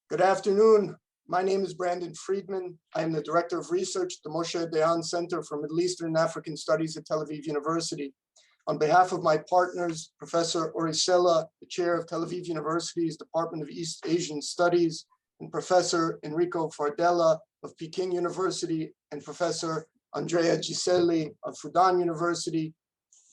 Good afternoon. My name is Brandon Friedman. I am the Director of Research at the Moshe Dayan Center for Middle Eastern and African Studies at Tel Aviv University. On behalf of my partners, Professor Ori Sela, the Chair of Tel Aviv University's Department of East Asian Studies, and Professor Enrico Fardella of Peking University, and Professor Andrea Giselli of Fudan University,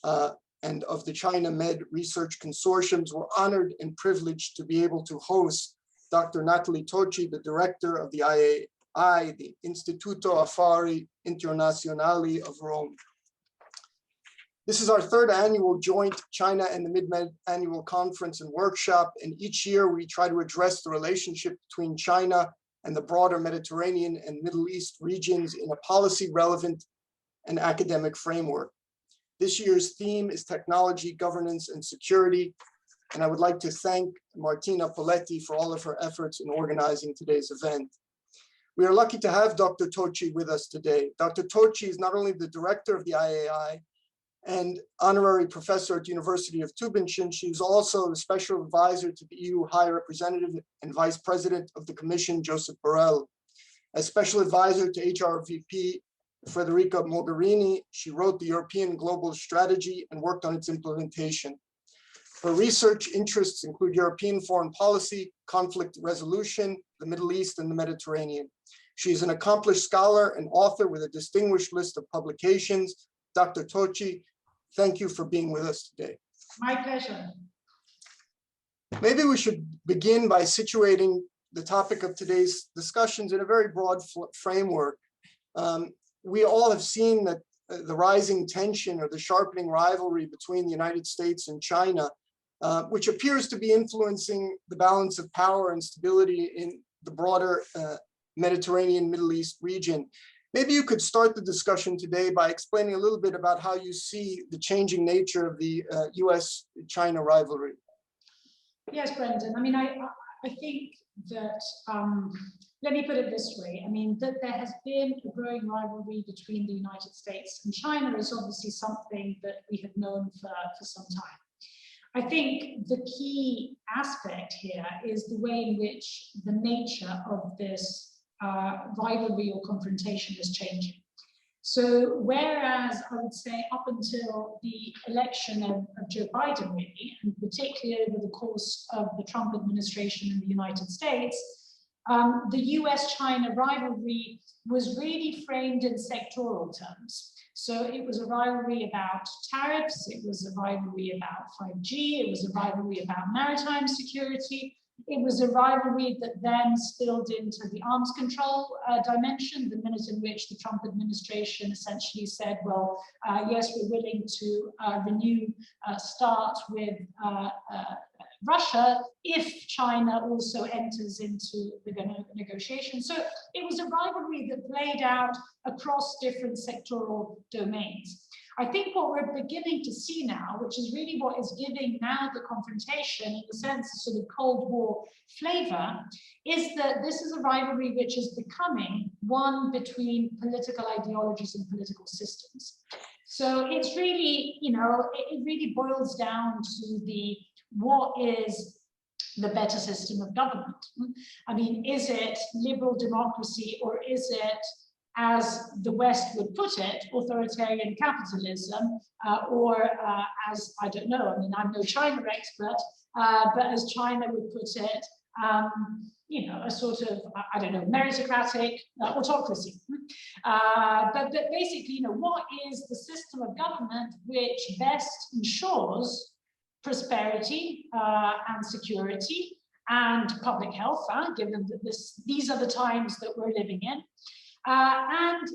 and of the ChinaMed Research Consortiums, we're honored and privileged to be able to host Dr. Nathalie Tocci, the director of the IAI, the Istituto Affari Internazionali of Rome. This is our third annual joint China and the Mid-Med annual conference and workshop, and each year we try to address the relationship between China and the broader Mediterranean and Middle East regions in a policy relevant and academic framework. This year's theme is technology, governance, and security. And I would like to thank Martina Poletti for all of her efforts in organizing today's event. We are lucky to have Dr. Tocci with us today. Dr. Tocci is not only the director of the IAI and honorary professor at the University of Tübingen, she is also the special advisor to the EU High Representative and Vice President of the Commission, Joseph Borrell. As special advisor to HRVP Federica Mogherini, she wrote the European Global Strategy and worked on its implementation. Her research interests include European foreign policy, conflict resolution, the Middle East, and the Mediterranean. She is an accomplished scholar and author with a distinguished list of publications. Dr. Tocci, thank you for being with us today. My pleasure. Maybe we should begin by situating the topic of today's discussions in a very broad framework. We all have seen that the rising tension or the sharpening rivalry between the United States and China, which appears to be influencing the balance of power and stability in the broader Mediterranean Middle East region. Maybe you could start the discussion today by explaining a little bit about how you see the changing nature of the US-China rivalry. Yes, Brendan. I mean, I think that, let me put it this way. I mean, that there has been a growing rivalry between the United States and China is obviously something that we have known for some time. I think the key aspect here is the way in which the nature of this rivalry or confrontation is changing. So whereas I would say up until the election of Joe Biden, really, and particularly over the course of the Trump administration in the United States, the US-China rivalry was really framed in sectoral terms. So it was a rivalry about tariffs, it was a rivalry about 5G, it was a rivalry about maritime security, it was a rivalry that then spilled into the arms control dimension, the minute in which the Trump administration essentially said, well, yes, we're willing to renew start with Russia if China also enters into the negotiation. So it was a rivalry that played out across different sectoral domains. I think what we're beginning to see now, which is really what is giving now the confrontation, in a sense, a sort of Cold War flavor, is that this is a rivalry which is becoming one between political ideologies and political systems. So it's really, you know, it really boils down to what is the better system of government. I mean, is it liberal democracy, or is it, as the West would put it, authoritarian capitalism, or as, I don't know, I mean, I'm no China expert, but as China would put it, you know, a sort of, I don't know, meritocratic autocracy. But basically, you know, what is the system of government which best ensures prosperity and security and public health, given that these are the times that we're living in. And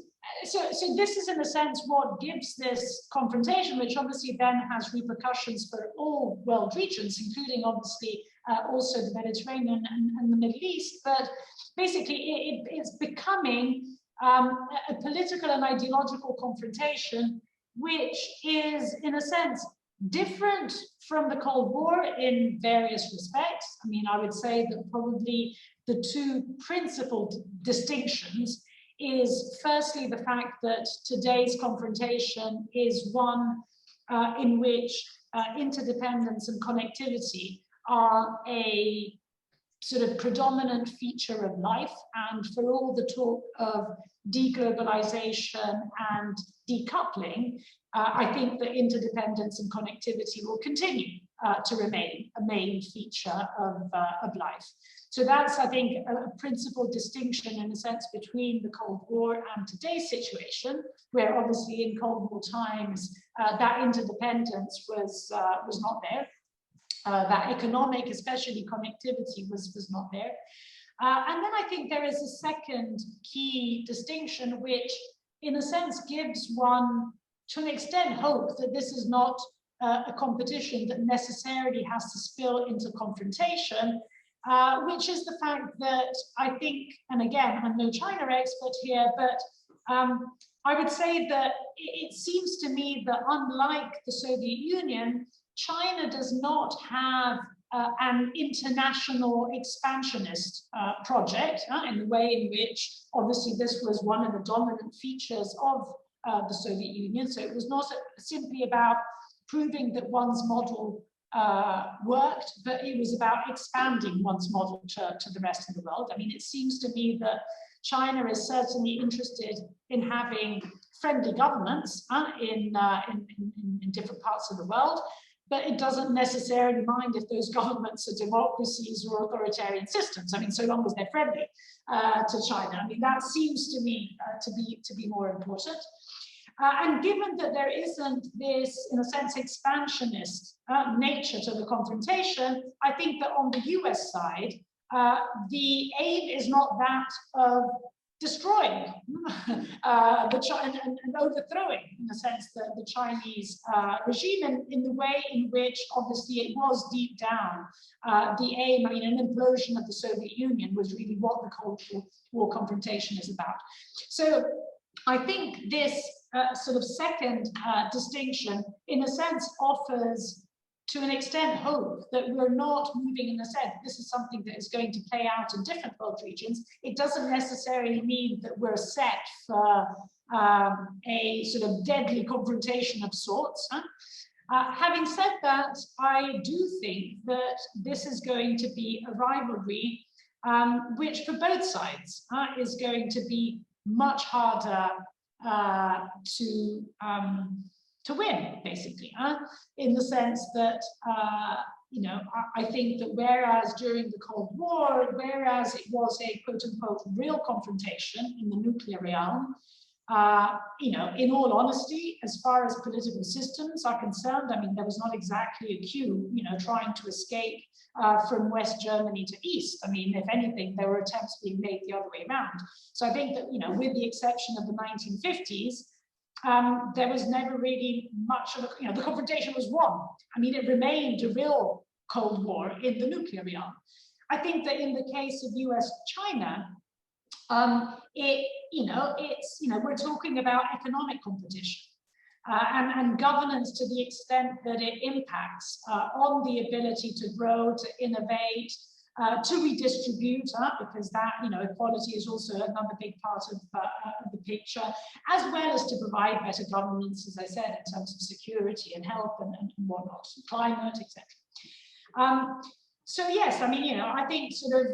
so this is, in a sense, what gives this confrontation, which obviously then has repercussions for all world regions, including obviously also the Mediterranean and the Middle East. But basically, it's becoming a political and ideological confrontation, which is, in a sense, different from the Cold War in various respects. I mean, I would say that probably the two principal distinctions is firstly the fact that today's confrontation is one in which interdependence and connectivity are a sort of predominant feature of life, and for all the talk of deglobalization and decoupling, I think that interdependence and connectivity will continue to remain a main feature of life. So that's, I think, a principal distinction in a sense between the Cold War and today's situation, where obviously in Cold War times that interdependence was not there. That economic, especially connectivity, was not there. And then I think there is a second key distinction, which in a sense gives one, to an extent, hope that this is not a competition that necessarily has to spill into confrontation, which is the fact that I think, and again, I'm no China expert here, but I would say that it seems to me that unlike the Soviet Union, China does not have an international expansionist project in the way in which, obviously, this was one of the dominant features of the Soviet Union. So it was not simply about proving that one's model worked, but it was about expanding one's model to the rest of the world. I mean, it seems to me that China is certainly interested in having friendly governments in different parts of the world, but it doesn't necessarily mind if those governments are democracies or authoritarian systems. I mean, so long as they're friendly to China. I mean, that seems to me to be more important. And given that there isn't this, in a sense, expansionist nature to the confrontation, I think that on the US side, the aim is not that of destroying and overthrowing, in a sense, the Chinese regime in the way in which, obviously, it was deep down the aim. I mean, an implosion of the Soviet Union was really what the Cold War confrontation is about. So I think this sort of second distinction, in a sense, offers, to an extent, hope that we're not moving in a sense. This is something that is going to play out in different world regions. It doesn't necessarily mean that we're set for a sort of deadly confrontation of sorts. Having said that, I do think that this is going to be a rivalry which, for both sides, is going to be much harder to win, basically, in the sense that, you know, I think that whereas during the Cold War, whereas it was a quote unquote real confrontation in the nuclear realm, you know, in all honesty, as far as political systems are concerned, I mean, there was not exactly a queue, you know, trying to escape from West Germany to East. I mean, if anything, there were attempts being made the other way around. So I think that, you know, with the exception of the 1950s, there was never really much of a, you know, the confrontation was won. I mean, it remained a real Cold War in the nuclear realm. I think that in the case of US-China, we're talking about economic competition and governance to the extent that it impacts on the ability to grow, to innovate, to redistribute, because that, you know, equality is also another big part of the picture, as well as to provide better governance, as I said, in terms of security and health and whatnot, climate, etc. So yes, I mean, you know, I think sort of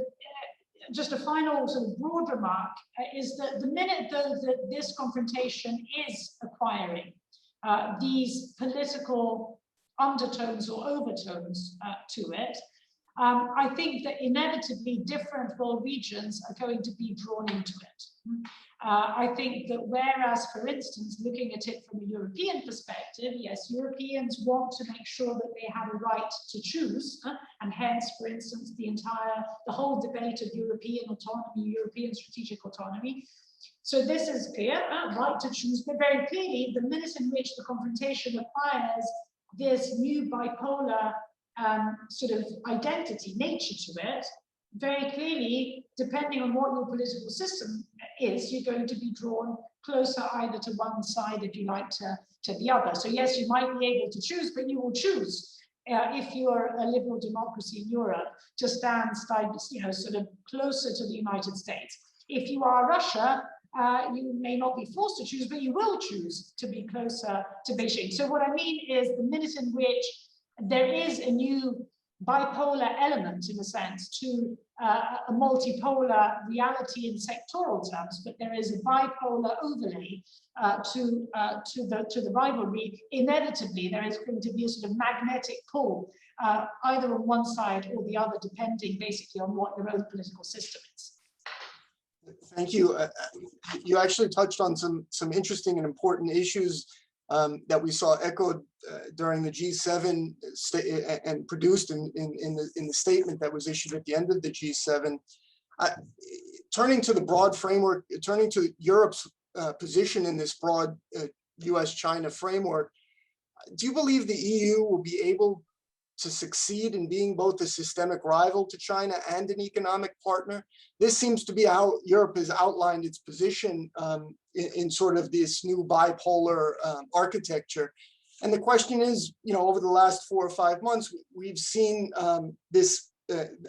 just a final sort of broad remark is that the minute, though, that this confrontation is acquiring these political undertones or overtones to it, I think that inevitably different world regions are going to be drawn into it. I think that whereas, for instance, looking at it from a European perspective, yes, Europeans want to make sure that they have a right to choose, and hence, for instance, the whole debate of European autonomy, European strategic autonomy. So this is clear, right to choose, but very clearly, the minute in which the confrontation acquires this new bipolar sort of identity, nature to it, very clearly, depending on what your political system is, you're going to be drawn closer either to one side, if you like, to the other. So yes, you might be able to choose, but you will choose, if you're a liberal democracy in Europe, to stand, you know, sort of closer to the United States. If you are Russia, you may not be forced to choose, but you will choose to be closer to Beijing. So what I mean is the minute in which there is a new bipolar element, in a sense, to a multipolar reality in sectoral terms, but there is a bipolar overlay to the rivalry. Inevitably, there is going to be a sort of magnetic pull, either on one side or the other, depending basically on what your own political system is. Thank you. You actually touched on some interesting and important issues that we saw echoed during the G7 and produced in the statement that was issued at the end of the G7. Turning to the broad framework, turning to Europe's position in this broad US-China framework, do you believe the EU will be able to succeed in being both a systemic rival to China and an economic partner? This seems to be how Europe has outlined its position in sort of this new bipolar architecture. And the question is, over the last 4 or 5 months, we've seen this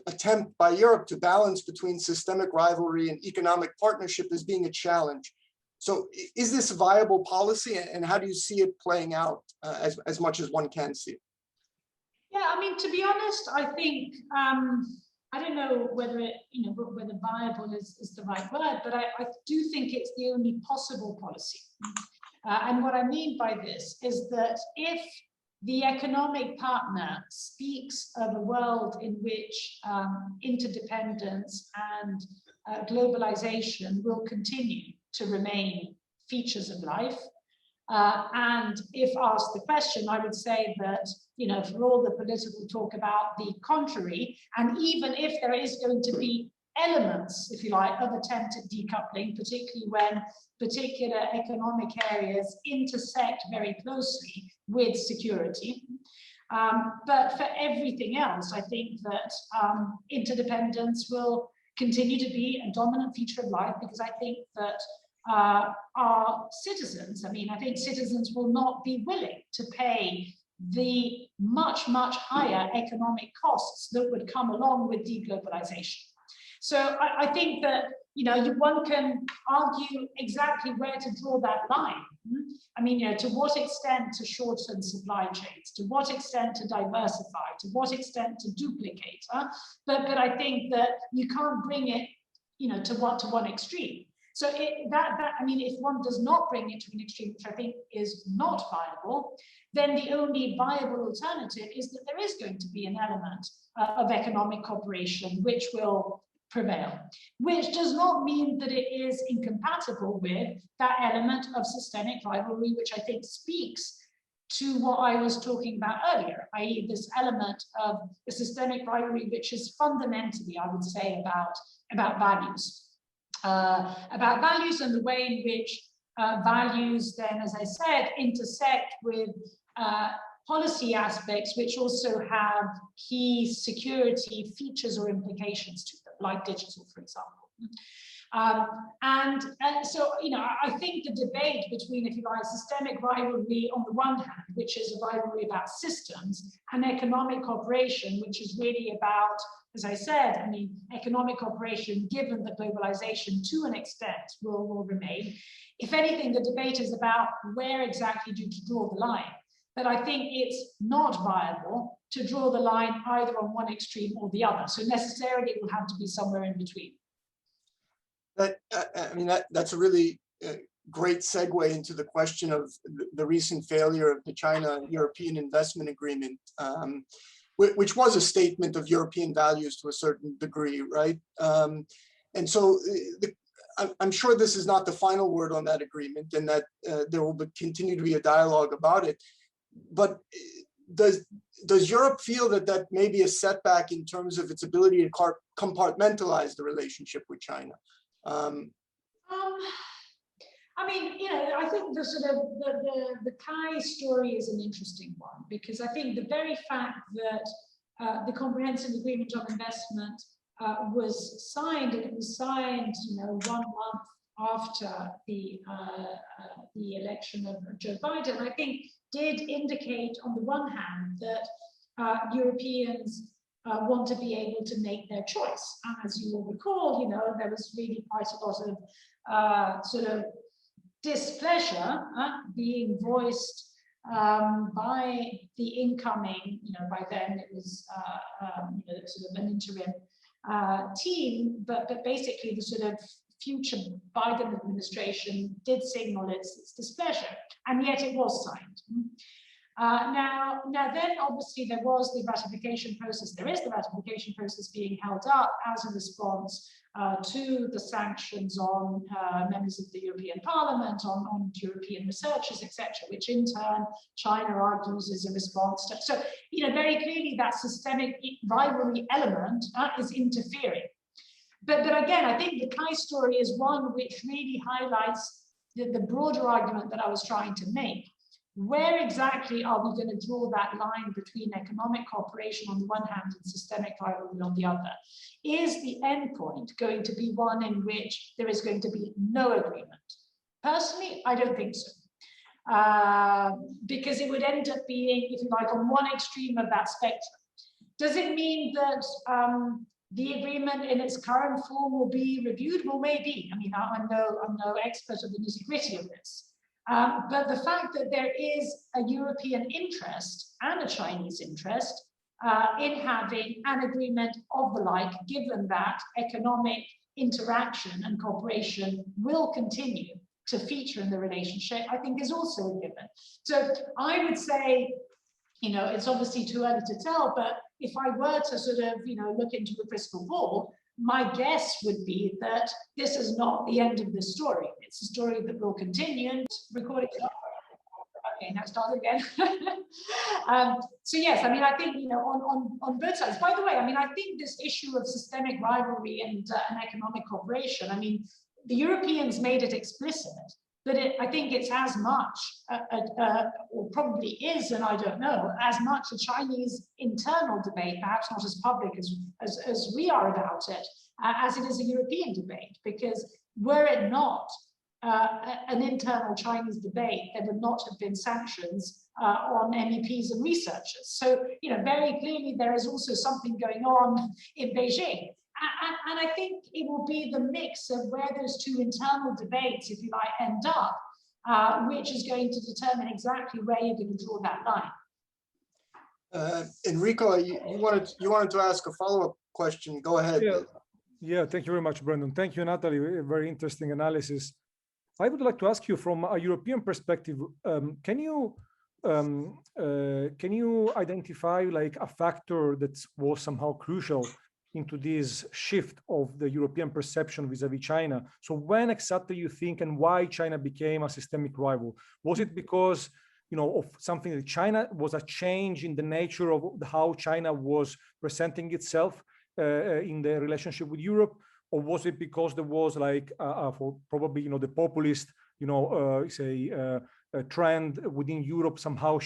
attempt by Europe to balance between systemic rivalry and economic partnership as being a challenge. So is this a viable policy, and how do you see it playing out as much as one can see it? Yeah, I mean, to be honest, I think, I don't know whether whether viable is the right word, but I do think it's the only possible policy. And what I mean by this is that if the economic partner speaks of a world in which interdependence and globalization will continue to remain features of life, and if asked the question, I would say that, for all the political talk about the contrary, and even if there is going to be elements, if you like, of attempted decoupling, particularly when particular economic areas intersect very closely with security. But for everything else, I think that interdependence will continue to be a dominant feature of life, because I think that our citizens, I think citizens will not be willing to pay the much higher economic costs that would come along with deglobalization. So I think that, one can argue exactly where to draw that line. To what extent to shorten supply chains, to what extent to diversify, to what extent to duplicate. But I think that you can't bring it, to one extreme. So if one does not bring it to an extreme, which I think is not viable, then the only viable alternative is that there is going to be an element of economic cooperation which will prevail, which does not mean that it is incompatible with that element of systemic rivalry, which I think speaks to what I was talking about earlier, i.e. this element of a systemic rivalry, which is fundamentally, I would say, about values. About values and the way in which values then, as I said, intersect with policy aspects which also have key security features or implications to them, like digital, for example. So, I think the debate between, if you like, systemic rivalry on the one hand, which is a rivalry about systems, and economic cooperation, which is really about, as I said, economic cooperation, given that globalization to an extent will remain. If anything, the debate is about where exactly to draw the line. But I think it's not viable to draw the line either on one extreme or the other. So necessarily it will have to be somewhere in between. That's a really great segue into the question of the recent failure of the China-European Investment Agreement, which was a statement of European values to a certain degree, right? And so I'm sure this is not the final word on that agreement, and that there will continue to be a dialogue about it. But does Europe feel that may be a setback in terms of its ability to compartmentalize the relationship with China? I think the Kai story is an interesting one, because I think the very fact that the Comprehensive Agreement on Investment was signed, and it was signed, 1 month after the election of Joe Biden, I think did indicate, on the one hand, that Europeans want to be able to make their choice. And as you will recall, there was really quite a lot of sort of displeasure being voiced by the incoming, by then it was sort of an interim team, but basically the sort of future Biden administration did signal its displeasure, and yet it was signed. Now then obviously there was the ratification process, there is the ratification process being held up as a response to the sanctions on members of the European Parliament, on European researchers, etc., which in turn China argues is a response to. So, very clearly that systemic rivalry element is interfering. But again, I think the Kai story is one which really highlights the broader argument that I was trying to make. Where exactly are we going to draw that line between economic cooperation on the one hand and systemic rivalry on the other? Is the endpoint going to be one in which there is going to be no agreement? Personally, I don't think so. Because it would end up being, if you like, on one extreme of that spectrum. Does it mean that the agreement in its current form will be reviewed? Well, maybe. I mean, I'm no expert of the nitty-gritty of this. But the fact that there is a European interest and a Chinese interest in having an agreement of the like, given that economic interaction and cooperation will continue to feature in the relationship, I think is also a given. So I would say, it's obviously too early to tell, but if I were to sort of, look into the crystal ball, my guess would be that this is not the end of the story. It's a story that will continue. And recording. Okay, now start again. So yes, I mean, I think on both sides. By the way, I mean, I think this issue of systemic rivalry and economic cooperation. I mean, the Europeans made it explicit. But I think it's as much, or probably is, and I don't know, as much a Chinese internal debate, perhaps not as public as we are about it, as it is a European debate. Because were it not an internal Chinese debate, there would not have been sanctions on MEPs and researchers. So, very clearly there is also something going on in Beijing. And I think it will be the mix of where those two internal debates, if you like, end up, which is going to determine exactly where you're going to draw that line. Enrico, you wanted to ask a follow-up question. Go ahead. Yeah, thank you very much, Brendan. Thank you, Nathalie. Very interesting analysis. I would like to ask you from a European perspective, can you identify like a factor that was somehow crucial into this shift of the European perception vis-a-vis China? So when exactly you think and why China became a systemic rival? Was it because, of something that China was a change in the nature of how China was presenting itself in the relationship with Europe? Or was it because there was like, probably, the populist, trend within Europe somehow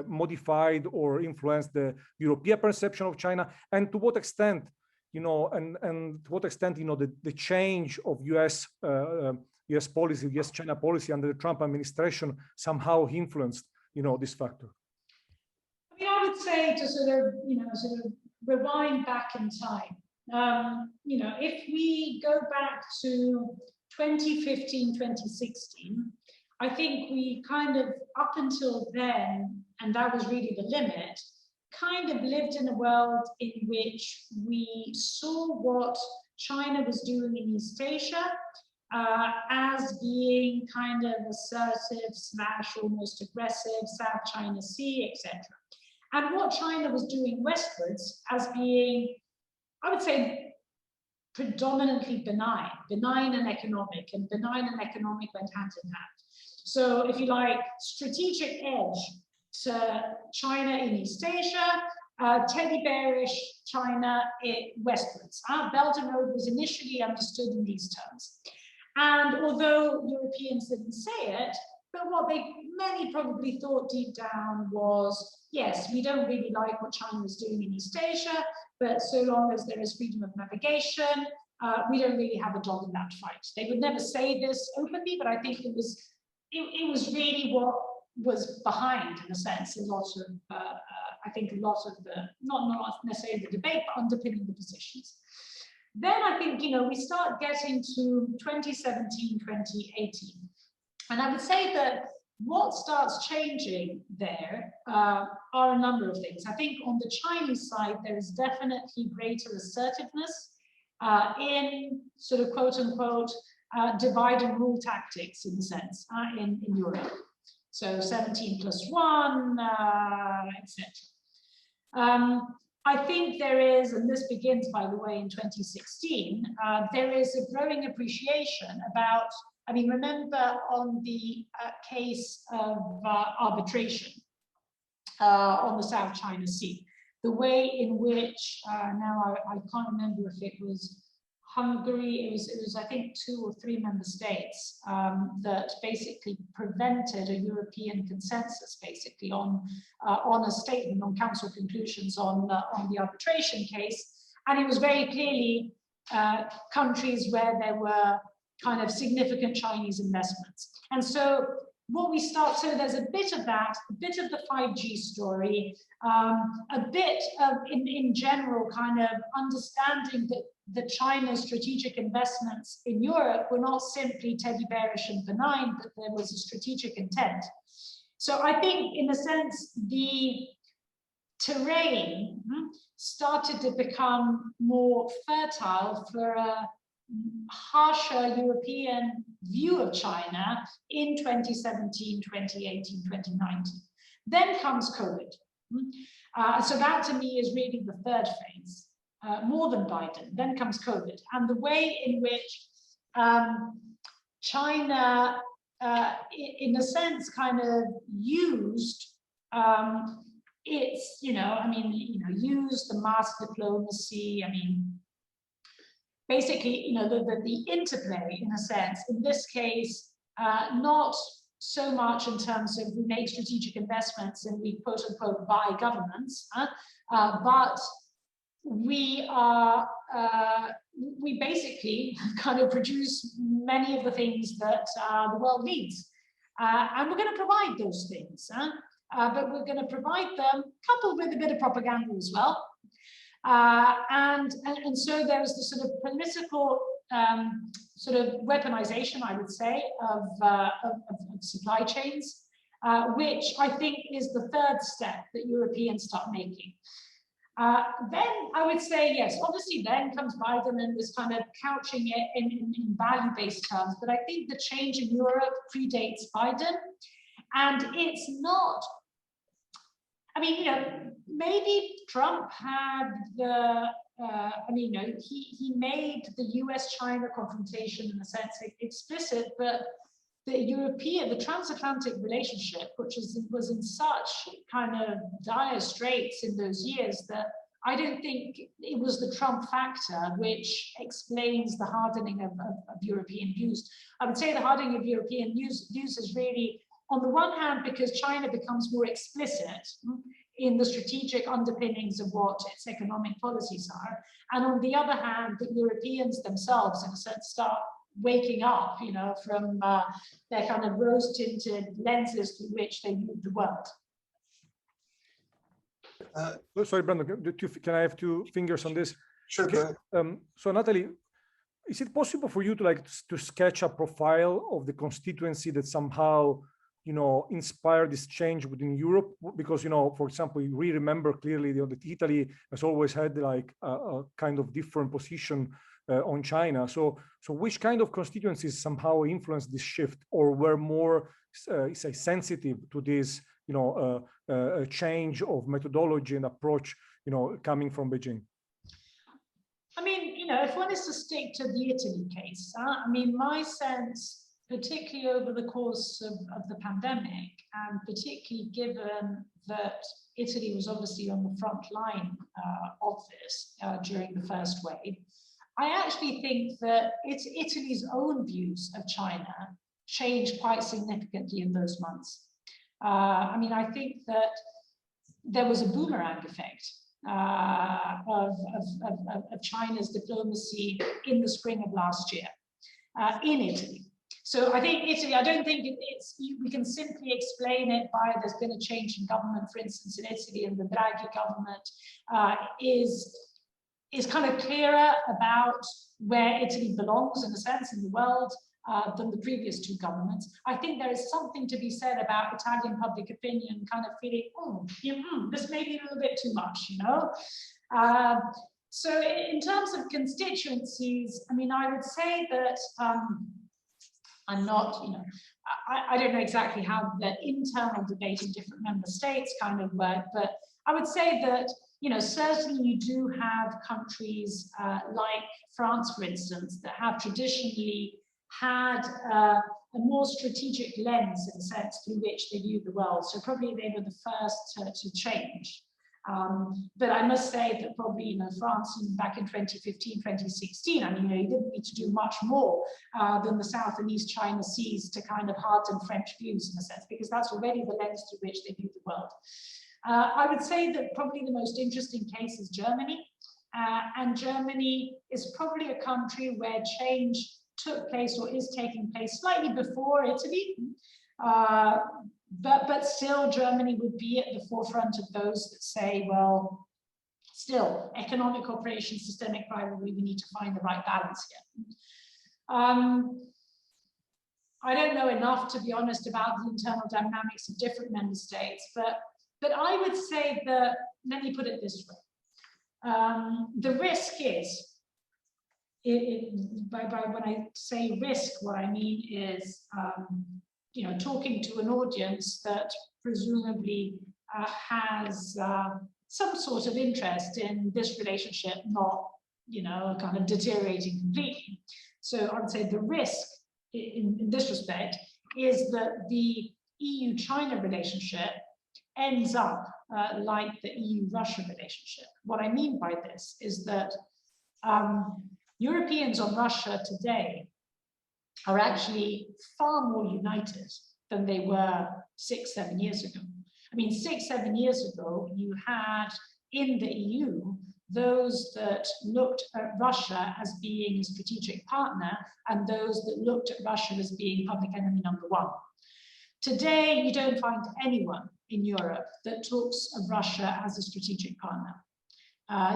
modified or influenced the European perception of China? And to what extent, and to what extent, the change of US policy, US China policy under the Trump administration somehow influenced, this factor? I mean, I would say to sort of rewind back in time. If we go back to 2015, 2016, I think we kind of, up until then, and that was really the limit, kind of lived in a world in which we saw what China was doing in East Asia as being kind of assertive / almost aggressive, South China Sea, etc. And what China was doing westwards as being, I would say, predominantly benign and economic, and benign and economic went hand in hand. So if you like, strategic edge to China in East Asia, teddy bearish China westwards. Belt and Road was initially understood in these terms. And although Europeans didn't say it, but what many probably thought deep down was, yes, we don't really like what China is doing in East Asia, but so long as there is freedom of navigation, we don't really have a dog in that fight. They would never say this openly, but I think it was really what was behind, in a sense, a lot of the, not necessarily the debate, but underpinning the positions. Then I think, we start getting to 2017, 2018. And I would say that what starts changing there are a number of things. I think on the Chinese side, there is definitely greater assertiveness in sort of quote unquote divide and rule tactics in a sense in Europe. So 17+1, etc. I think there is, and this begins, by the way, in 2016, there is a growing appreciation about, I mean, remember on the case of arbitration on the South China Sea, the way in which, now I can't remember if it was Hungary, it was I think 2 or 3 member states that basically prevented a European consensus basically on a statement, on council conclusions on the arbitration case. And it was very clearly countries where there were kind of significant Chinese investments. And so what we start, so there's a bit of that, a bit of the 5G story, a bit of, in general, kind of understanding that the China's strategic investments in Europe were not simply teddy bearish and benign, but there was a strategic intent. So I think, in a sense, the terrain started to become more fertile for a harsher European view of China in 2017, 2018, 2019. Then comes COVID. So that to me is really the third phase, more than Biden. Then comes COVID. And the way in which China, in a sense, kind of used its, used the mass diplomacy, basically, the interplay, in a sense, in this case, not so much in terms of we make strategic investments and we quote unquote buy governments, but we basically kind of produce many of the things that the world needs. And we're going to provide those things, but we're going to provide them coupled with a bit of propaganda as well. And so there was the sort of political sort of weaponization, I would say, of supply chains, which I think is the third step that Europeans start making. Then I would say, yes, obviously then comes Biden and this kind of couching it in value-based terms, but I think the change in Europe predates Biden, and it's not, maybe Trump had the, he made the US-China confrontation in a sense explicit, but the transatlantic relationship, which was in such kind of dire straits in those years that I don't think it was the Trump factor which explains the hardening of European views. I would say the hardening of European views is really, on the one hand, because China becomes more explicit in the strategic underpinnings of what its economic policies are, and on the other hand, the Europeans themselves, in a sense, start waking up, from their kind of rose-tinted lenses through which they view the world. Sorry, Brandon, can I have 2 fingers on this? Sure. Okay. So Nathalie, is it possible for you to sketch a profile of the constituency that somehow inspire this change within Europe? Because, for example, we remember clearly that Italy has always had like a kind of different position on China. So which kind of constituencies somehow influenced this shift, or were more, say, sensitive to this, change of methodology and approach, coming from Beijing? If one is to stick to the Italy case, my sense, particularly over the course of the pandemic, and particularly given that Italy was obviously on the front line of this during the first wave, I actually think that it's Italy's own views of China changed quite significantly in those months. I think that there was a boomerang effect of China's diplomacy in the spring of last year in Italy. So I think Italy, I don't think we can simply explain it by there's been a change in government, for instance, in Italy, and the Draghi government is kind of clearer about where Italy belongs, in a sense, in the world, than the previous two governments. I think there is something to be said about Italian public opinion kind of feeling, this may be a little bit too much, you know? So in terms of constituencies, I mean, I would say that I'm not, you know, I don't know exactly how the internal debate in different member states kind of work, but I would say that, you know, certainly you do have countries like France, for instance, that have traditionally had a more strategic lens, in a sense, through which they view the world. So probably they were the first to change. But I must say that probably, you know, France back in 2015, 2016, I mean, you know, you didn't need to do much more than the South and East China Seas to kind of harden French views, in a sense, because that's already the lens through which they view the world. I would say that probably the most interesting case is Germany. And Germany is probably a country where change took place or is taking place slightly before Italy. But still, Germany would be at the forefront of those that say, well, still, economic cooperation, systemic rivalry, we need to find the right balance here. I don't know enough, to be honest, about the internal dynamics of different member states, but I would say that, let me put it this way. The risk is, by when I say risk, what I mean is, you know, talking to an audience that presumably has some sort of interest in this relationship not, you know, kind of deteriorating completely. So I would say the risk in this respect is that the EU-China relationship ends up like the EU-Russia relationship. What I mean by this is that Europeans on Russia today are actually far more united than they were 6-7 years ago. I mean, 6-7 years ago, you had in the EU those that looked at Russia as being a strategic partner and those that looked at Russia as being public enemy number one. Today, you don't find anyone in Europe that talks of Russia as a strategic partner.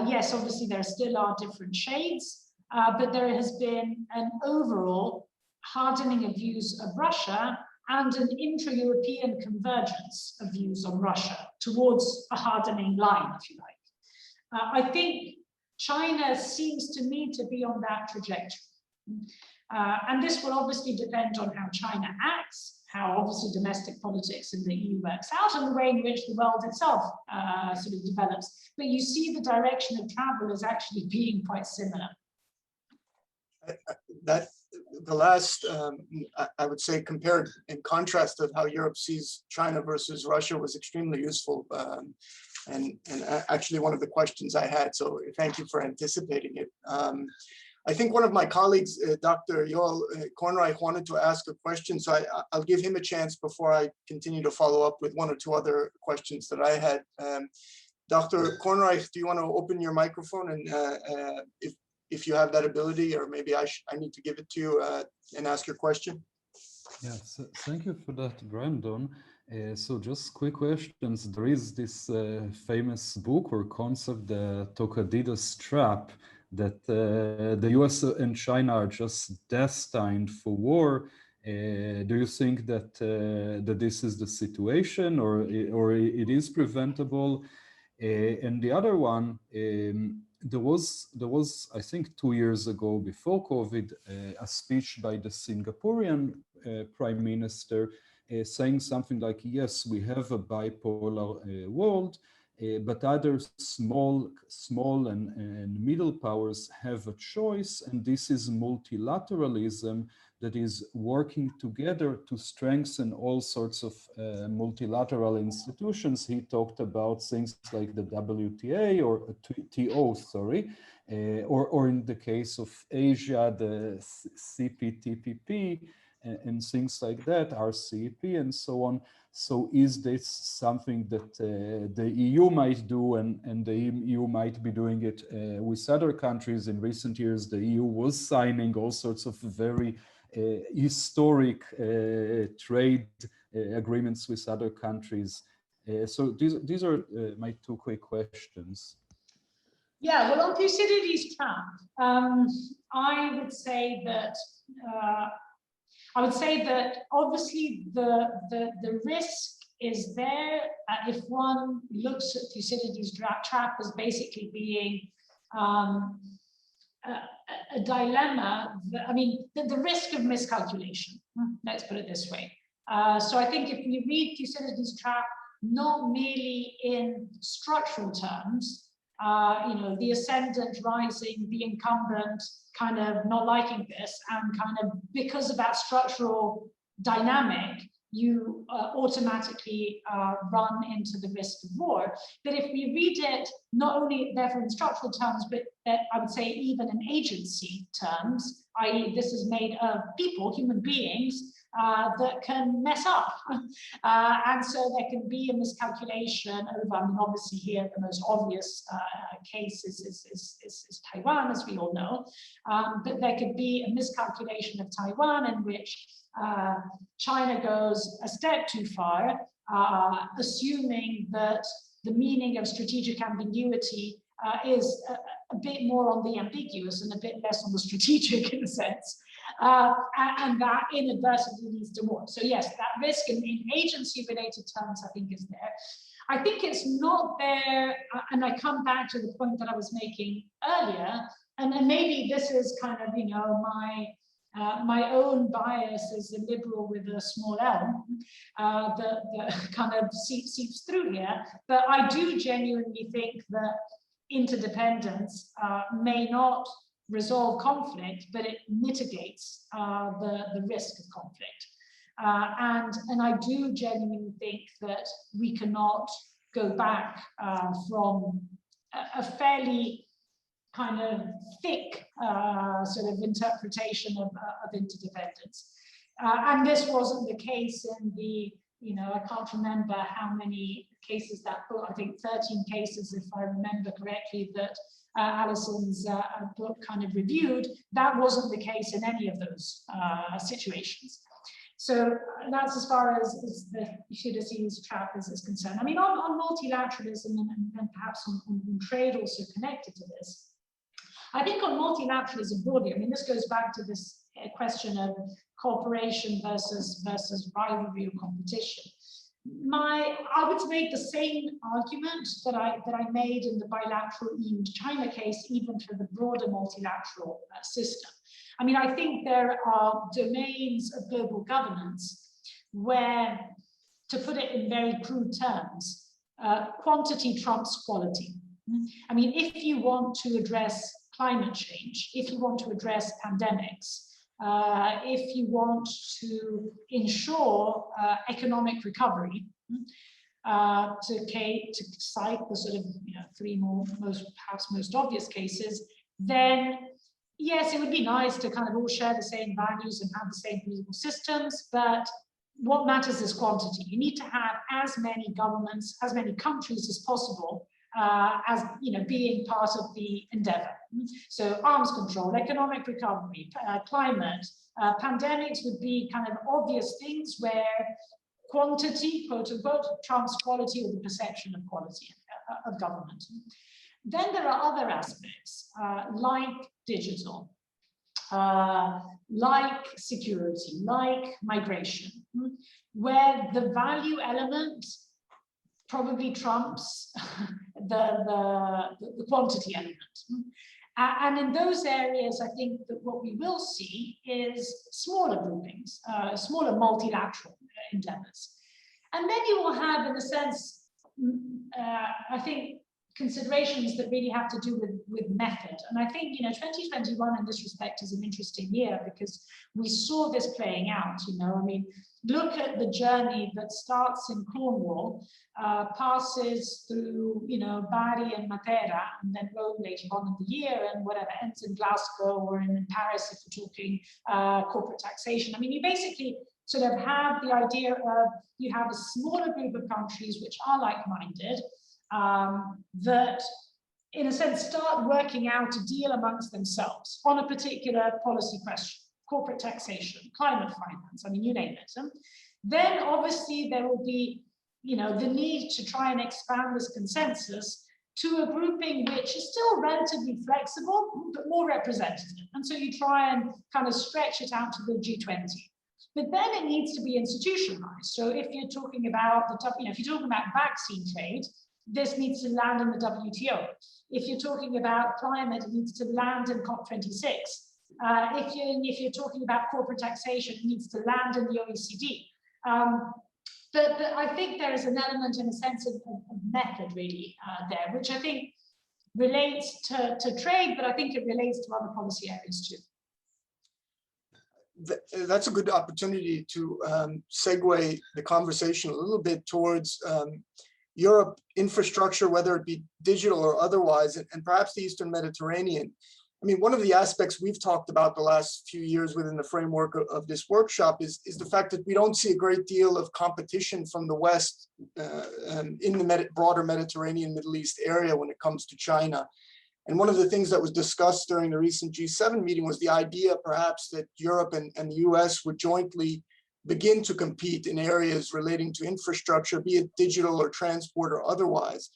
Yes, obviously there still are different shades, but there has been an overall hardening of views of Russia and an intra-European convergence of views on Russia towards a hardening line, if you like. I think China seems to me to be on that trajectory. And this will obviously depend on how China acts, how obviously domestic politics in the EU works out, and the way in which the world itself sort of develops. But you see the direction of travel as actually being quite similar. That the last, I would say, compared in contrast of how Europe sees China versus Russia was extremely useful, and actually one of the questions I had. So thank you for anticipating it. I think one of my colleagues, Dr. Yoel Kornreich, wanted to ask a question, so I'll give him a chance before I continue to follow up with one or two other questions that I had. Dr. Kornreich, do you want to open your microphone, and if you have that ability, or maybe I need to give it to you and ask your question? Yes, thank you for that, Brandon. So just quick questions. There is this famous book or concept, the Thucydides trap, that the US and China are just destined for war. Do you think that that this is the situation, or it is preventable? And the other one, there was I think 2 years ago, before COVID, a speech by the Singaporean Prime Minister saying something like, yes, we have a bipolar world, but other small and middle powers have a choice, and this is multilateralism that is working together to strengthen all sorts of multilateral institutions. He talked about things like the WTA or TO, sorry, or in the case of Asia, the CPTPP, and things like that, RCEP and so on. So is this something that the EU might do, and the EU might be doing it with other countries? In recent years, the EU was signing all sorts of very historic trade agreements with other countries. So these are my two quick questions. Yeah, well, on Thucydides' trap, I would say that I would say that obviously the risk is there if one looks at Thucydides' trap as basically being a dilemma. I mean, the risk of miscalculation. Let's put it this way. So I think if you read Thucydides' trap not merely in structural terms, you know, the ascendant rising, the incumbent kind of not liking this, and kind of because of that structural dynamic, you automatically run into the risk of war. But if we read it not only therefore in structural terms, but I would say even in agency terms, i.e. this is made of people, human beings, that can mess up. And so there can be a miscalculation over, I mean, obviously here the most obvious case is Taiwan, as we all know, but there could be a miscalculation of Taiwan in which China goes a step too far, assuming that the meaning of strategic ambiguity is a bit more on the ambiguous and a bit less on the strategic in a sense. And that inadvertently leads to war. So yes, that risk in agency-related terms, I think, is there. I think it's not there, and I come back to the point that I was making earlier, and maybe this is kind of, you know, my own bias as a liberal with a small L that kind of seeps through here. But I do genuinely think that interdependence may not resolve conflict, but it mitigates the risk of conflict. And I do genuinely think that we cannot go back from a fairly kind of thick sort of interpretation of interdependence. And this wasn't the case in the, you know, I can't remember how many cases that book, I think 13 cases, if I remember correctly, that Alison's book kind of reviewed. That wasn't the case in any of those situations. So that's as far as the Thucydides trap is concerned. I mean, on multilateralism and perhaps on trade also connected to this, I think on multilateralism broadly, I mean, this goes back to this question of cooperation versus rivalry or competition. I would make the same argument that I made in the bilateral EU-China case, even for the broader multilateral system. I mean, I think there are domains of global governance where, to put it in very crude terms, quantity trumps quality. I mean, if you want to address climate change, if you want to address pandemics, if you want to ensure economic recovery, to cite the sort of, you know, three perhaps most obvious cases, then yes, it would be nice to kind of all share the same values and have the same political systems, but what matters is quantity. You need to have as many governments, as many countries as possible, as, you know, being part of the endeavor. So arms control, economic recovery, climate, pandemics would be kind of obvious things where quantity, quote unquote, trumps quality or the perception of quality of government. Then there are other aspects like digital, like security, like migration, where the value element probably trumps the quantity element. And in those areas, I think that what we will see is smaller groupings, smaller multilateral endeavors. And then you will have, in a sense, I think, considerations that really have to do with method. And I think, you know, 2021 in this respect is an interesting year because we saw this playing out, you know. I mean, look at the journey that starts in Cornwall, passes through, you know, Bari and Matera, and then Rome later on in the year, and whatever ends in Glasgow or in Paris if we're talking corporate taxation. I mean, you basically sort of have the idea of you have a smaller group of countries which are like-minded, that in a sense start working out a deal amongst themselves on a particular policy question, corporate taxation, climate finance, I mean, you name it. Then obviously there will be, you know, the need to try and expand this consensus to a grouping which is still relatively flexible, but more representative. And so you try and kind of stretch it out to the G20. But then it needs to be institutionalized. So if you're talking about if you're talking about vaccine trade, this needs to land in the WTO. If you're talking about climate, it needs to land in COP26. If you're talking about corporate taxation, it needs to land in the OECD. But I think there is an element in a sense of method really there, which I think relates to trade, but I think it relates to other policy areas too. That's a good opportunity to segue the conversation a little bit towards Europe infrastructure, whether it be digital or otherwise, and perhaps the Eastern Mediterranean. I mean, one of the aspects we've talked about the last few years within the framework of this workshop is the fact that we don't see a great deal of competition from the West in the broader Mediterranean Middle East area when it comes to China. And one of the things that was discussed during the recent G7 meeting was the idea perhaps that Europe and the US would jointly begin to compete in areas relating to infrastructure, be it digital or transport or otherwise.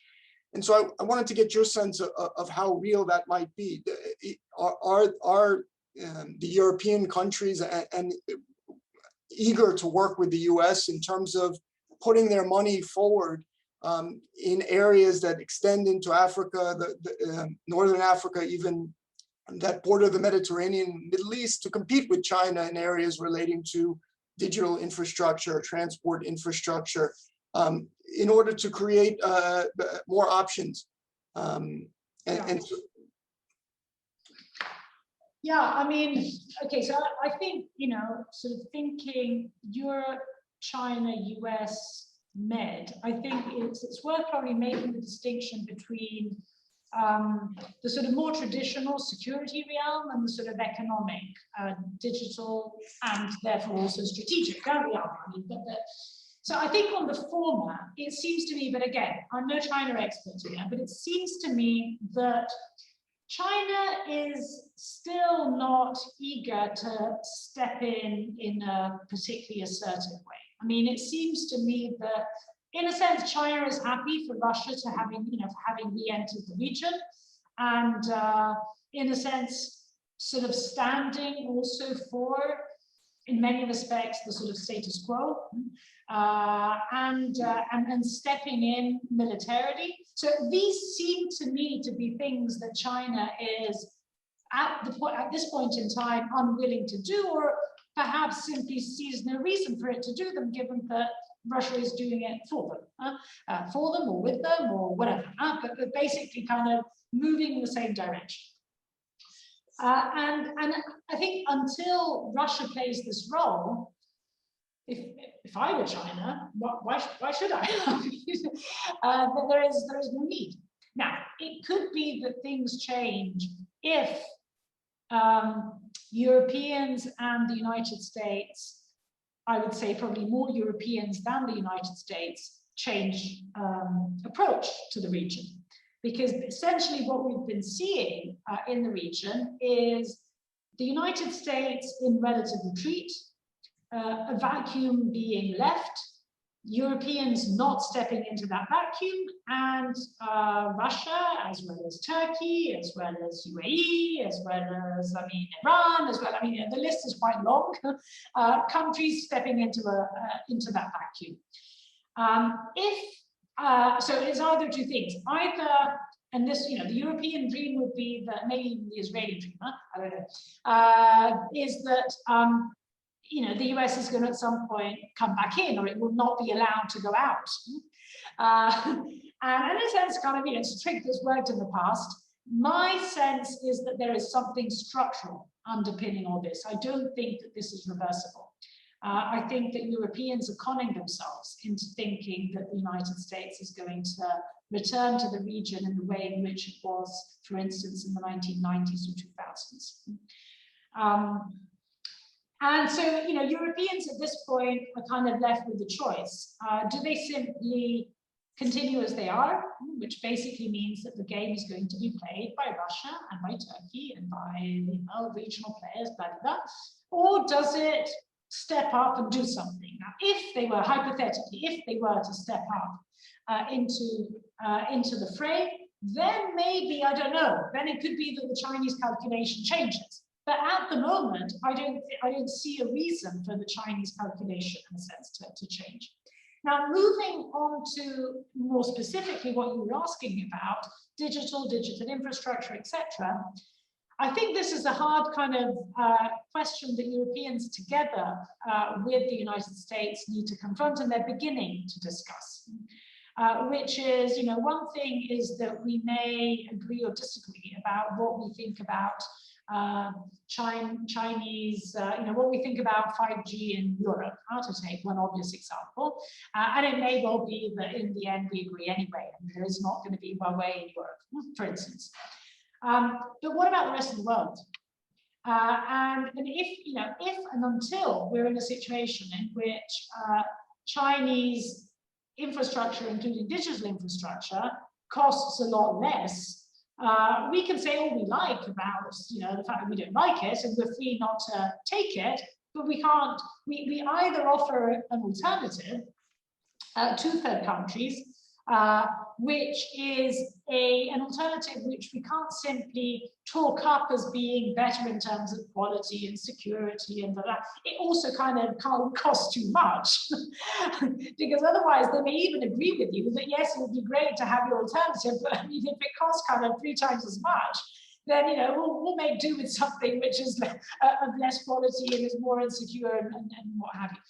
And so I wanted to get your sense of how real that might be. Are the European countries and eager to work with the US in terms of putting their money forward in areas that extend into Africa, Northern Africa, even that border the Mediterranean, Middle East, to compete with China in areas relating to digital infrastructure, transport infrastructure, in order to create more options. Yeah, I mean, okay, so I think, sort of thinking Europe, China, US, Med, I think it's worth probably making the distinction between the sort of more traditional security realm and the sort of economic, digital, and therefore also strategic realm. I mean, so I think on the former, it seems to me, but again, I'm no China expert here, but it seems to me that China is still not eager to step in a particularly assertive way. I mean, it seems to me that, in a sense, China is happy for Russia to having re-entered the region, and in a sense, sort of standing also for, in many respects, the sort of status quo, and stepping in militarily. So these seem to me to be things that China is at this point in time unwilling to do, or perhaps simply sees no reason for it to do them, given that Russia is doing it for them or with them or whatever, but basically kind of moving in the same direction. And I think until Russia plays this role, if I were China, why should I? There is no need. Now, it could be that things change if Europeans and the United States, I would say probably more Europeans than the United States, change approach to the region. Because essentially what we've been seeing in the region is the United States in relative retreat, a vacuum being left, Europeans not stepping into that vacuum, and Russia, as well as Turkey, as well as UAE, as well as, Iran, as well, the list is quite long, countries stepping into that vacuum. So it's either two things, and this, the European dream would be that, maybe the Israeli dream, I don't know, is that, the US is going to at some point come back in, or it will not be allowed to go out. And in a sense, kind of, it's a trick that's worked in the past. My sense is that there is something structural underpinning all this. I don't think that this is reversible. I think that Europeans are conning themselves into thinking that the United States is going to return to the region in the way in which it was, for instance, in the 1990s or 2000s. And so, Europeans at this point are kind of left with a choice. Do they simply continue as they are, which basically means that the game is going to be played by Russia and by Turkey and by regional players, blah, blah, blah, or does it step up and do something? Now, if they were, hypothetically, if they were to step up into the fray, then maybe, I don't know, then it could be that the Chinese calculation changes. But at the moment, I don't see a reason for the Chinese calculation, in a sense, to change. Now, moving on to more specifically what you were asking about, digital infrastructure, etc. I think this is a hard kind of question that Europeans together with the United States need to confront, and they're beginning to discuss. Which is, one thing is that we may agree or disagree about what we think about Chinese, what we think about 5G in Europe, to take one obvious example. And it may well be that in the end we agree anyway, and there is not going to be Huawei in Europe, for instance. But what about the rest of the world? And if and until we're in a situation in which Chinese infrastructure, including digital infrastructure, costs a lot less, we can say all we like about the fact that we don't like it and we're free not to take it, but we can't. We either offer an alternative to third countries, which is an alternative which we can't simply talk up as being better in terms of quality and security and that. It also kind of can't cost too much because otherwise they may even agree with you that yes, it would be great to have your alternative, but I mean, if it costs kind of 3 times as much, then we'll make do with something which is of less quality and is more insecure and what have you.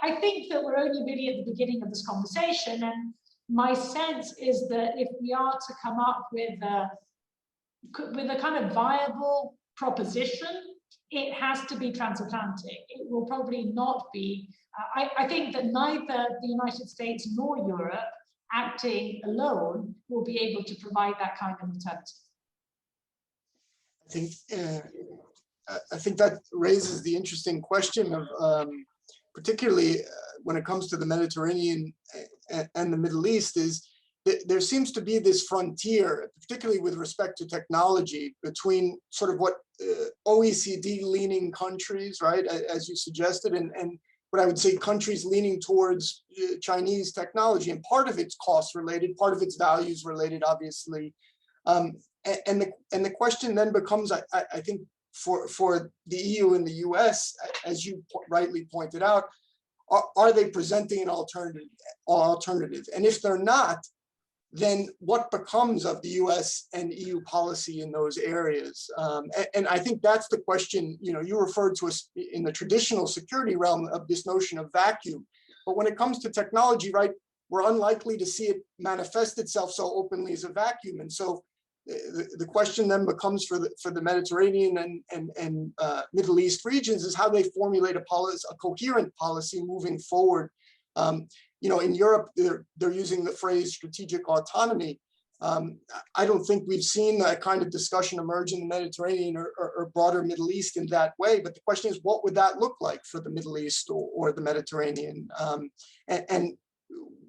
I think that we're only really at the beginning of this conversation, and my sense is that if we are to come up with a kind of viable proposition, it has to be transatlantic. It will probably not be. I think that neither the United States nor Europe, acting alone, will be able to provide that kind of alternative. I think that raises the interesting question of, particularly when it comes to the Mediterranean and the Middle East, is that there seems to be this frontier, particularly with respect to technology, between sort of what OECD-leaning countries, right, as you suggested, and what I would say countries leaning towards Chinese technology. And part of it's cost-related, part of it's values-related, obviously. And the question then becomes, I think, for the EU and the US, as you rightly pointed out, are they presenting an alternative? And if they're not, then what becomes of the US and EU policy in those areas? And I think that's the question. You referred to us in the traditional security realm of this notion of vacuum. But when it comes to technology, right, we're unlikely to see it manifest itself so openly as a vacuum. And so the question then becomes for the Mediterranean and Middle East regions is how they formulate a coherent policy moving forward. In Europe, they're using the phrase strategic autonomy. I don't think we've seen that kind of discussion emerge in the Mediterranean or broader Middle East in that way. But the question is, what would that look like for the Middle East or the Mediterranean? And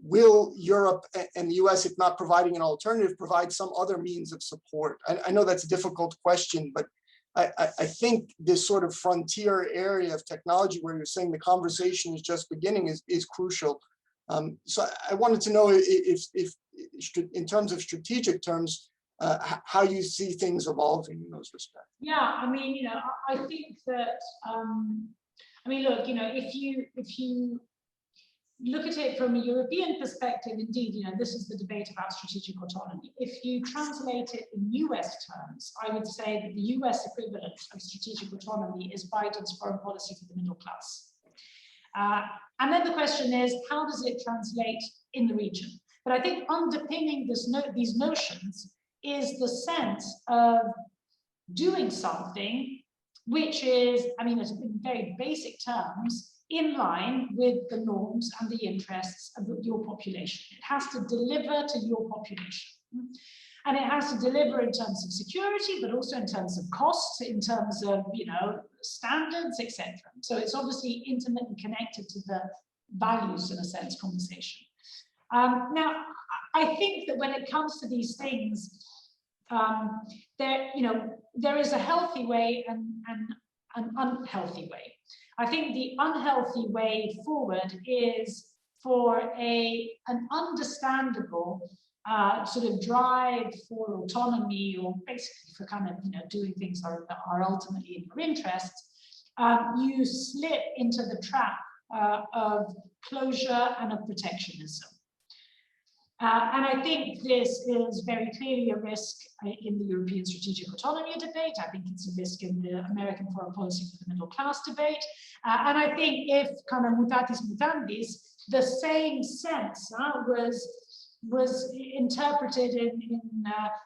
will Europe and the US, if not providing an alternative, provide some other means of support? I know that's a difficult question, but I think this sort of frontier area of technology where you're saying the conversation is just beginning is crucial. So I wanted to know if in terms of strategic terms, how you see things evolving in those respects. Yeah, I mean, I think that, look, if you look at it from a European perspective, indeed, this is the debate about strategic autonomy. If you translate it in US terms, I would say that the US equivalent of strategic autonomy is Biden's foreign policy for the middle class. And then the question is, how does it translate in the region? But I think underpinning these notions is the sense of doing something which is, in very basic terms, in line with the norms and the interests of your population. It has to deliver to your population. And it has to deliver in terms of security, but also in terms of costs, in terms of, standards, etc. So it's obviously intimately connected to the values, in a sense, conversation. Now, I think that when it comes to these things, there is a healthy way and an unhealthy way. I think the unhealthy way forward is for an understandable sort of drive for autonomy, or basically for kind of doing things that are ultimately in your interests, you slip into the trap of closure and of protectionism. And I think this is very clearly a risk in the European strategic autonomy debate. I think it's a risk in the American foreign policy for the middle class debate. And I think if kind of mutatis mutandis, the same sense was interpreted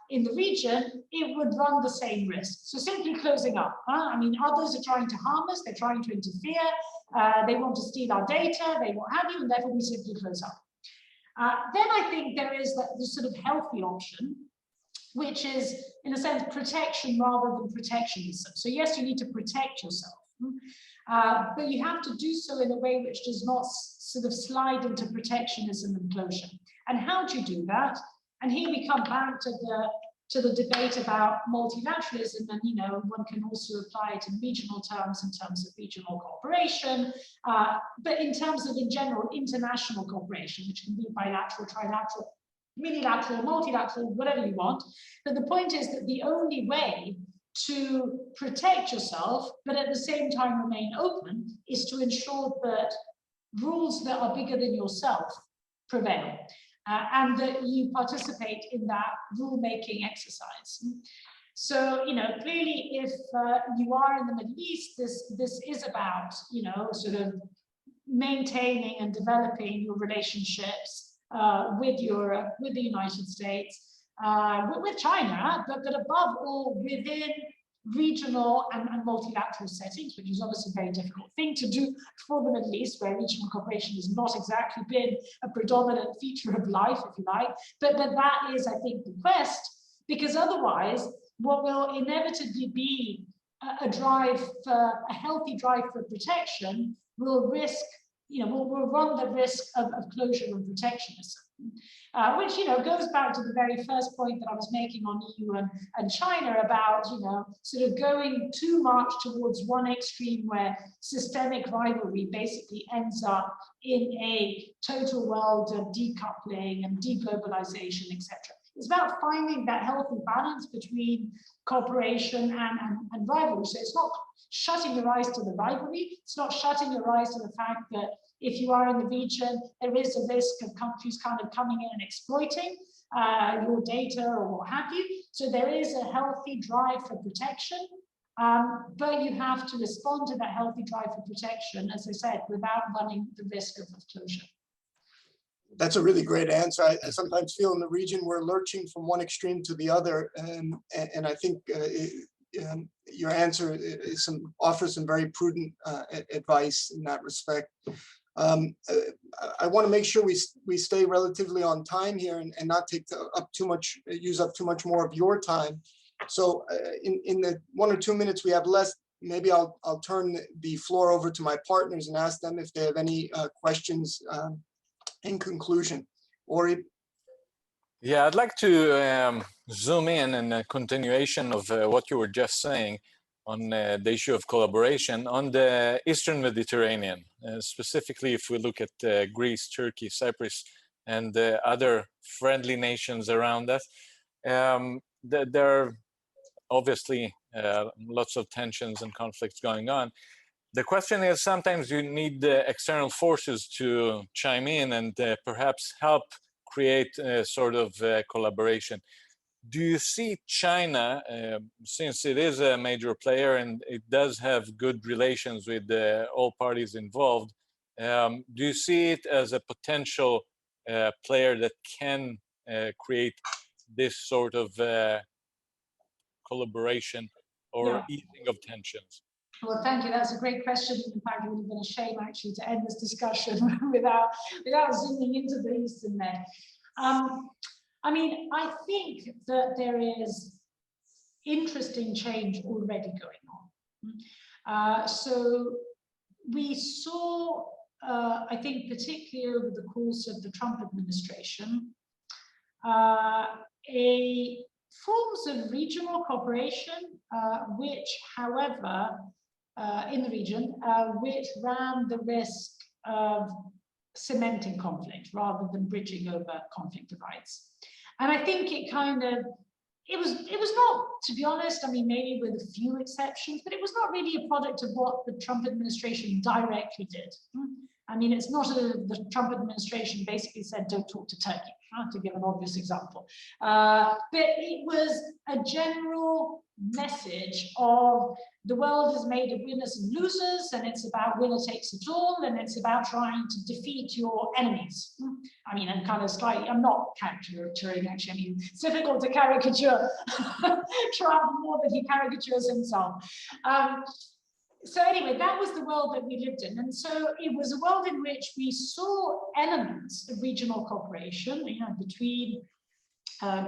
in the region, it would run the same risk. So simply closing up. I mean, others are trying to harm us, they're trying to interfere, they want to steal our data, they what have you, and therefore we simply close up. Then I think there is the sort of healthy option, which is, in a sense, protection rather than protectionism. So yes, you need to protect yourself, but you have to do so in a way which does not sort of slide into protectionism and closure. And how do you do that? And here we come back to the debate about multilateralism, and one can also apply it in regional terms, in terms of regional cooperation, but in terms of, in general, international cooperation, which can be bilateral, trilateral, unilateral, multilateral, whatever you want. But the point is that the only way to protect yourself, but at the same time remain open, is to ensure that rules that are bigger than yourself prevail. And that you participate in that rule-making exercise. So, clearly, if you are in the Middle East, this is about, sort of maintaining and developing your relationships with Europe, with the United States, with China, but above all within regional and multilateral settings, which is obviously a very difficult thing to do for the Middle East, where regional cooperation has not exactly been a predominant feature of life, if you like. But that is, I think, the quest, because otherwise, what will inevitably be a healthy drive for protection will risk, will run the risk of closure and protectionism. Which goes back to the very first point that I was making on EU and China about sort of going too much towards one extreme where systemic rivalry basically ends up in a total world of decoupling and deglobalization, etc. It's about finding that healthy balance between cooperation and rivalry. So it's not shutting your eyes to the rivalry. It's not shutting your eyes to the fact that if you are in the region, there is a risk of countries kind of coming in and exploiting your data or what have you. So there is a healthy drive for protection, but you have to respond to that healthy drive for protection, as I said, without running the risk of closure. That's a really great answer. I sometimes feel in the region we're lurching from one extreme to the other, and I think your answer offers some very prudent advice in that respect. I want to make sure we stay relatively on time here and not use up too much more of your time. So in the 1 or 2 minutes we have left, maybe I'll turn the floor over to my partners and ask them if they have any questions in conclusion. Ori? Yeah, I'd like to zoom in a continuation of what you were just saying on the issue of collaboration on the Eastern Mediterranean, specifically if we look at Greece, Turkey, Cyprus, and other friendly nations around us. There are obviously lots of tensions and conflicts going on. The question is, sometimes you need the external forces to chime in and perhaps help create a sort of collaboration. Do you see China, since it is a major player and it does have good relations with all parties involved, do you see it as a potential player that can create this sort of collaboration or easing of tensions? Well, thank you. That's a great question. In fact, it would have been a shame actually to end this discussion without zooming into the Eastern Med. I mean, I think that there is interesting change already going on. So we saw, I think, particularly over the course of the Trump administration, forms of regional cooperation, which, however, in the region, which ran the risk of cementing conflict rather than bridging over conflict divides. And I think it kind of, it was not, to be honest, I mean, maybe with a few exceptions, but it was not really a product of what the Trump administration directly did. I mean, it's not the Trump administration basically said, don't talk to Turkey, to give an obvious example. But it was a general message of the world is made of winners and losers, and it's about winner takes it all, and it's about trying to defeat your enemies. I mean, and kind of slightly, I'm not caricaturing actually, I mean, it's difficult to caricature Trump more than he caricatures himself. So anyway, that was the world that we lived in. And so it was a world in which we saw elements of regional cooperation, you know, between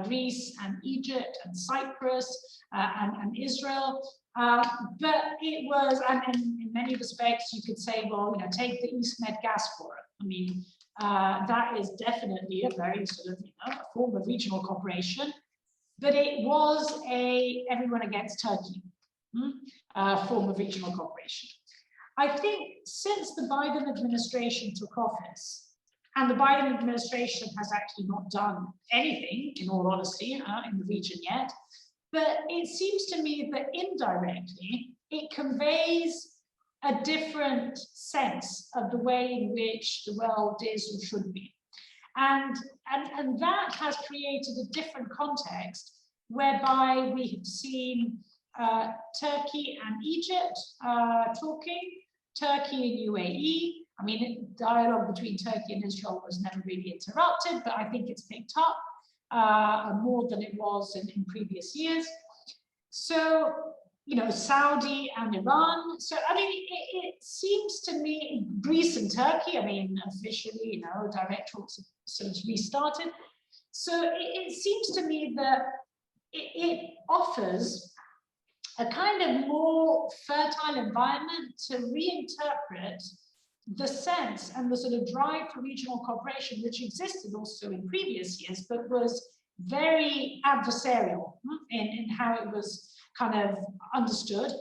Greece and Egypt and Cyprus and Israel. But it was, and in many respects, you could say, well, you know, take the EastMed gas forum. I mean, that is definitely a very sort of, you know, a form of regional cooperation, but it was a everyone against Turkey form of regional cooperation. I think since the Biden administration took office, and the Biden administration has actually not done anything, in all honesty, in the region yet, but it seems to me that indirectly, it conveys a different sense of the way in which the world is or should be. And that has created a different context whereby we have seen Turkey and Egypt talking, Turkey and UAE. I mean, dialogue between Turkey and Israel was never really interrupted, but I think it's picked up more than it was in previous years. So, you know, Saudi and Iran. So, I mean, it seems to me, Greece and Turkey, I mean, officially, you know, direct talks have sort of restarted. So it seems to me that it offers a kind of more fertile environment to reinterpret the sense and the sort of drive for regional cooperation, which existed also in previous years, but was very adversarial in how it was kind of understood,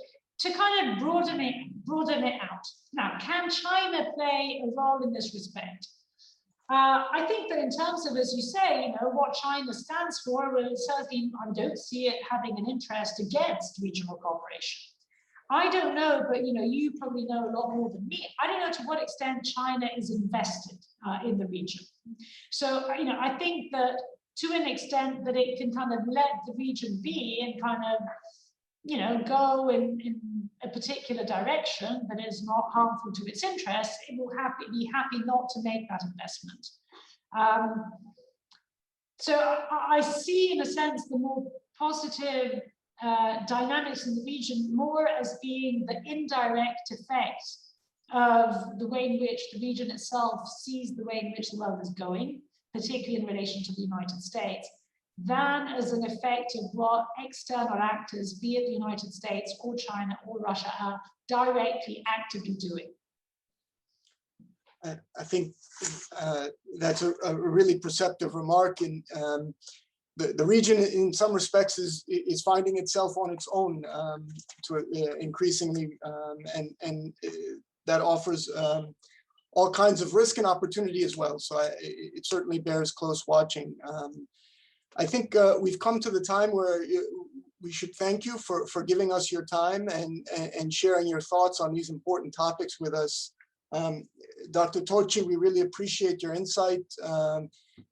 to kind of broaden it out. Now, can China play a role in this respect? I think that in terms of, as you say, you know, what China stands for, well, certainly I don't see it having an interest against regional cooperation. I don't know, but you know, you probably know a lot more than me. I don't know to what extent China is invested in the region. So, you know, I think that to an extent that it can kind of let the region be and kind of, you know, go in a particular direction that is not harmful to its interests, it will be happy not to make that investment. So I see, in a sense, the more positive dynamics in the region more as being the indirect effect of the way in which the region itself sees the way in which the world is going, particularly in relation to the United States, than as an effect of what external actors, be it the United States or China or Russia, are directly actively doing. I think that's a really perceptive remark. And the region, in some respects, is finding itself on its own increasingly, and that offers all kinds of risk and opportunity as well. So it certainly bears close watching. I think we've come to the time where we should thank you for giving us your time and sharing your thoughts on these important topics with us. Dr. Tocci, we really appreciate your insight.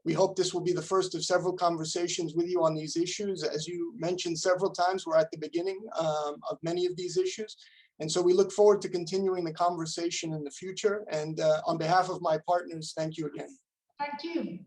We hope this will be the first of several conversations with you on these issues. As you mentioned several times, we're at the beginning of many of these issues. And so we look forward to continuing the conversation in the future. And on behalf of my partners, thank you again. Thank you.